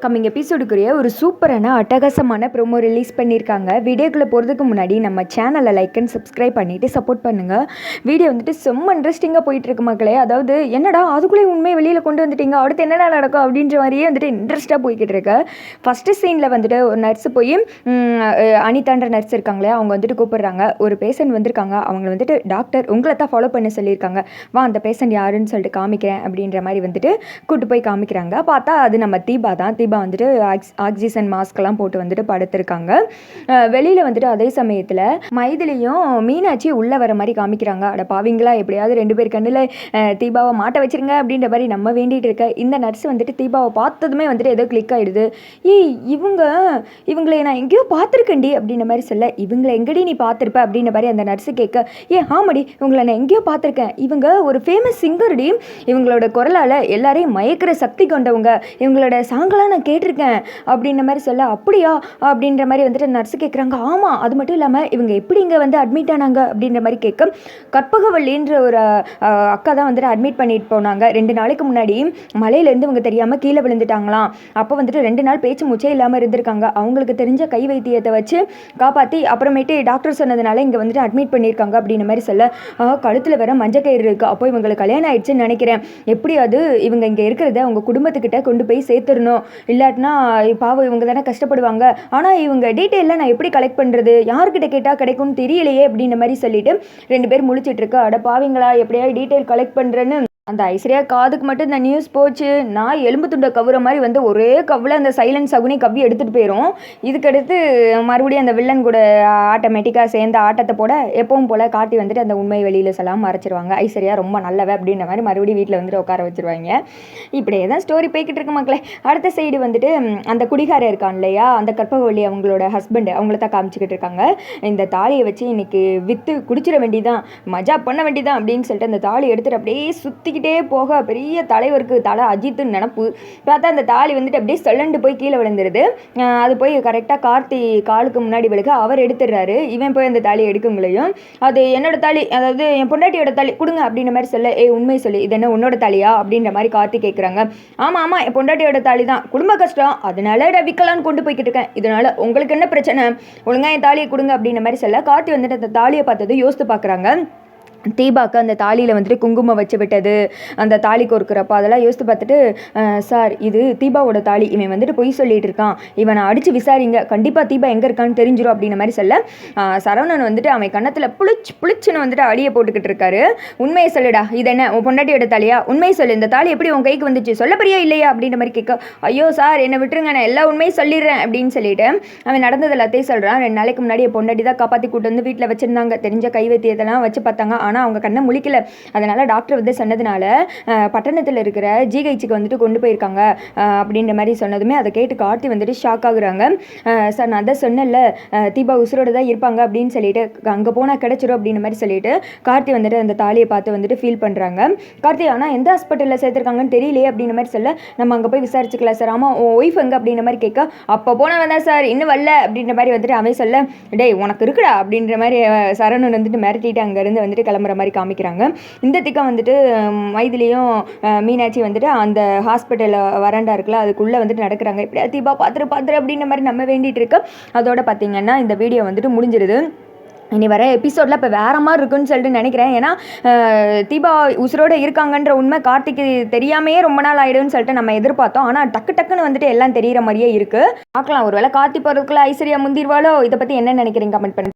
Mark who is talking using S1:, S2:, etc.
S1: Coming எபிசோடுக்குரிய ஒரு சூப்பரான அட்டகாசமான ப்ரோமோ ரிலீஸ் பண்ணியிருக்காங்க. வீடியோக்குள்ளே போகிறதுக்கு முன்னாடி நம்ம சேனலை லைக் அண்ட் சப்ஸ்கிரைப் பண்ணிவிட்டு சப்போர்ட் பண்ணுங்கள். வீடியோ வந்துட்டு செம்ம இன்ட்ரெஸ்டிங்காக போயிட்டுருக்கு மக்களே. அதாவது என்னடா அதுக்குள்ளே உண்மையை வெளியில் கொண்டு வந்துட்டீங்க, அடுத்து என்னடா நடக்கும் அப்படின்ற மாதிரியே வந்துட்டு இன்ட்ரெஸ்ட்டாக போய்கிட்டு இருக்கு. ஃபஸ்ட்டு சீனில் வந்துட்டு ஒரு நர்ஸு போய் அனிதான்ற நர்ஸ் இருக்காங்களே, அவங்க வந்துட்டு கூப்பிடுறாங்க. ஒரு பேஷண்ட் வந்திருக்காங்க, அவங்க வந்துட்டு டாக்டர் உங்களை தான் ஃபாலோ பண்ண சொல்லியிருக்காங்க, வா அந்த பேஷண்ட் யாருன்னு சொல்லிட்டு காமிக்கிறேன் அப்படின்ற மாதிரி வந்துட்டு கூப்பிட்டு போய் காமிக்கிறாங்க. பார்த்தா அது நம்ம தீபா தான். தீபா வந்துட்டு ஆக்சிஜன் மாஸ்க்லாம் போட்டு வந்துட்டு படுத்திருக்காங்க. வெளியில் வந்துட்டு அதே சமயத்தில் மைதிலையும் மீனாட்சி உள்ளே வர மாதிரி காமிக்கிறாங்க. அட பாவிங்களா, எப்படியாவது 2 பேர் கண்ணில் தீபாவை மாட்ட வச்சிருங்க அப்படின்ற மாதிரி நம்ம வேண்டிகிட்டு இருக்க இந்த நர்ஸ் வந்துட்டு தீபாவை பார்த்ததுமே வந்துட்டு ஏதோ கிளிக் ஆகிடுது. இவங்களை நான் எங்கேயோ பார்த்துருக்கேன்டி அப்படின்ற மாதிரி சொல்ல, இவங்களை எங்கடி நீ பார்த்துருப்ப அப்படின்ற மாதிரி அந்த நர்ஸு கேட்க, ஆமாடி இவங்களை நான் எங்கேயோ பார்த்துருக்கேன், இவங்க ஒரு ஃபேமஸ் சிங்கர்டி, இவங்களோட குரலால் எல்லாரையும் மயக்கிற சக்தி கொண்டவங்க, இவங்களோட சாங்கெல்லாம் நான் கேட்டிருக்கேன் அப்படின்ற மாதிரி சொல்ல, அப்படியா அப்படின்ற மாதிரி வந்துட்டு நர்ஸு கேட்குறாங்க. ஆமாம், அது மட்டும் இல்லாமல் இவங்க எப்படி இங்கே வந்து அட்மிட் ஆனாங்க அப்படின்ற மாதிரி கேட்க, கற்பகவல்லின்ற ஒரு அக்கா தான் வந்துட்டு அட்மிட் பண்ணிட்டு போனாங்க. 2 நாளைக்கு முன்னாடி மலையிலேருந்து இவங்க தெரியாமல் கீழே விழுந்துட்டாங்களாம். அப்போ வந்துட்டு 2 நாள் பேச்சு மூச்சே இல்லாமல் இருந்திருக்காங்க. அவங்களுக்கு தெரிஞ்ச கை வைத்தியத்தை வச்சு காப்பாற்றி அப்புறமேட்டு டாக்டர் சொன்னதுனால இங்கே வந்துட்டு அட்மிட் பண்ணியிருக்காங்க அப்படின்ற மாதிரி சொல்ல, கழுத்தில் வேற மஞ்சக்கயிறு இருக்குது, அப்போ இவங்களுக்கு கல்யாணம் ஆயிடுச்சுன்னு நினைக்கிறேன், எப்படி அது இவங்க இங்கே இருக்கிறத அவங்க குடும்பத்துக்கிட்ட கொண்டு போய் சேர்த்துடணும், இல்லாட்டினா பாவம் இவங்க தானே கஷ்டப்படுவாங்க, ஆனால் இவங்க டீட்டெயிலாம் நான் எப்படி கலெக்ட் பண்ணுறது, யார்கிட்ட கேட்டால் கிடைக்கும்னு தெரியலையே அப்படின்ற மாதிரி சொல்லிட்டு 2 பேர் முழிச்சிட்டு இருக்கு. அட பாவிங்களா, எப்படியாவது டீட்டெயில் கலெக்ட் பண்ணுறேன்னு அந்த ஐஸ்வர்யா காதுக்கு மட்டும் இந்த நியூஸ் போச்சு. நான் எலும்பு துண்டை கவுற மாதிரி வந்து ஒரே கவ்வில் அந்த சைலண்ட் சகுனி கவ்வி எடுத்துகிட்டு போயிடும். இதுக்கடுத்து மறுபடியும் அந்த வில்லன் கூட ஆட்டோமேட்டிக்காக சேர்ந்த ஆட்டத்தை போட எப்பவும் போல் காட்டி வந்துட்டு அந்த உண்மை வெளியில் சொல்லாமல் மறைச்சிருவாங்க. ஐஸ்வர்யா ரொம்ப நல்லவ அப்படின்ற மாதிரி மறுபடியும் வீட்டில் வந்துட்டு உட்கார வச்சுருவாங்க. இப்படியே தான் ஸ்டோரி போய்கிட்டு இருக்கு மக்களே. அடுத்த சைடு வந்துட்டு அந்த குடிகாரர் இருக்கான் இல்லையா, அந்த கற்பகவல்லி அவங்களோட ஹஸ்பண்ட், அவங்கள தான் காமிச்சிக்கிட்டு இருக்காங்க. இந்த தாலியை வச்சு இன்னைக்கு விற்று குடிச்சிட வேண்டிதான், மஜா பண்ண வேண்டிதான் அப்படின்னு சொல்லிட்டு அந்த தாலி எடுத்துகிட்டு அப்படியே சுற்றிக்கிட்டே போக பெரிய தலைவருக்கு தலை அஜித்துன்னு நினப்பு. பார்த்தா அந்த தாலி வந்துட்டு அப்படியே சொல்லண்டு போய் கீழே விழுந்துருது. அது போய் கரெக்டாக கார்த்தி காலுக்கு முன்னாடி விழுக அவர் எடுத்துடுறாரு. இவன் போய் அந்த தாலியை எடுக்குங்களையும், அது என்னோட தாலி, அதாவது என் பொண்டாட்டியோட தாலி கொடுங்க அப்படின்ற மாதிரி சொல்ல, உண்மை சொல்லி இது என்ன உன்னோட தாலியா அப்படின்ற மாதிரி கார்த்தி கேட்குறாங்க. ஆமாம் என் பொண்டாட்டியோட தாலி தான், குடும்ப கஷ்டம் அதனால விற்கலான்னு கொண்டு போய்கிட்டு இருக்கேன், இதனால உங்களுக்கு என்ன பிரச்சனை, ஒழுங்காக என் தாலியை கொடுங்க அப்படின்ற மாதிரி சொல்ல, கார்த்தி வந்துட்டு அந்த தாலியை பார்த்தது யோசித்து பார்க்குறாங்க. தீபாவுக்கு அந்த தாலியில் வந்துட்டு குங்குமம் வச்சு விட்டது, அந்த தாலி கோர்க்குறப்ப அதெல்லாம் யோசித்து பார்த்துட்டு, சார் இது தீபாவோட தாலி, இவன் வந்துட்டு பொய் சொல்லிட்டு இருக்கான், இவனை அடித்து விசாரிங்க, கண்டிப்பாக தீபா எங்கே இருக்கான்னு தெரிஞ்சிடும் அப்படின்ற மாதிரி சொல்ல, சரவணன் வந்துட்டு அவன் கன்னத்தில் புளிச்சுன்னு வந்துட்டு அடியை போட்டுக்கிட்டு இருக்காரு. உண்மையை சொல்லுடா, இது என்ன உன் பொண்டாட்டியோட தாலியா, உண்மையை சொல்லு, இந்த தாலி எப்படி உன் கைக்கு வந்துச்சு, சொல்ல போறியா இல்லையா அப்படின்ற மாதிரி கேட்க, ஐயோ சார் என்னை விட்டுருங்க, நான் எல்லா உண்மையும் சொல்லிடுறேன் அப்படின்னு சொல்லிட்டு அவன் நடந்தது எல்லாத்தையும் சொல்கிறான். 2 நாளைக்கு முன்னாடி என் பொண்டாட்டி தான் காப்பாற்றி கூட்டு வந்து வீட்டில் வச்சுருந்தாங்க, தெரிஞ்ச கை வைத்தியத்தெல்லாம் வச்சு பார்த்தாங்க, ஆனால் அவங்க கண்ணை முழிக்கல, அதனால் டாக்டர் வந்து சொன்னதுனால பட்டணத்தில் இருக்கிற ஜிஹெச்சுக்கு வந்துட்டு கொண்டு போயிருக்காங்க அப்படின்ற மாதிரி சொன்னதுமே அதை கேட்டு கார்த்தி வந்துட்டு ஷாக் ஆகுறாங்க. சார் நான் தான் சொன்னேன்ல தீபா உசுரோடு தான் இருப்பாங்க அப்படின்னு சொல்லிட்டு, அங்கே போனால் கிடச்சிரும் அப்படின்ற மாதிரி சொல்லிட்டு கார்த்தி வந்துட்டு அந்த தாலியை பார்த்து வந்துட்டு ஃபீல் பண்ணுறாங்க. கார்த்தி ஆனால் எந்த ஹாஸ்பிட்டலில் சேர்த்துருக்காங்கன்னு தெரியலையே அப்படின்ற மாதிரி சொல்ல, நம்ம அங்கே போய் விசாரிச்சுக்கலாம் சார், ஆமாம் உன் ஒய்ஃப் எங்கே அப்படின்ற மாதிரி கேட்க, அப்போ போனவன் தான் சார் இன்னும் வரல அப்படின்ற மாதிரி வந்துட்டு அவன் சொல்ல, டேய் உனக்கு இருக்குடா அப்படின்ற மாதிரி சரவணன் வந்துட்டு மிரட்டிட்டு அங்கேருந்து வந்துட்டு கிளம்புற மாதிரி காமிக்கிறாங்க. இந்த திக்கம் வந்துட்டு மைதிலையும் மீனாட்சி வந்துட்டு அந்த ஹாஸ்பிட்டலில் வராண்டா இருக்குல்ல அதுக்குள்ளே வந்துட்டு நடக்கிறாங்க. இப்படியா தீபா பார்த்துரு அப்படின்ற மாதிரி நம்ம வேண்டிகிட்டு இருக்கு. அதோட பார்த்தீங்கன்னா இந்த வீடியோ வந்துட்டு முடிஞ்சிருது. இனி வர எபிசோடில் இப்போ வேறு மாதிரி இருக்குன்னு சொல்லிட்டு நினைக்கிறேன். ஏன்னா தீபா உசுரோடு இருக்காங்கன்ற உண்மை கார்த்திக்கு தெரியாமையே ரொம்ப நாள் ஆகிடும்னு சொல்லிட்டு நம்ம எதிர்பார்த்தோம். ஆனால் டக்குன்னு வந்துட்டு எல்லாம் தெரிகிற மாதிரியே இருக்குது. பார்க்கலாம், ஒரு வேளை கார்த்தி போகிறதுக்குள்ள ஐஸ்வர்யா முந்திருவாளோ. இதை பற்றி என்ன நினைக்கிறீங்க கமெண்ட் பண்ணி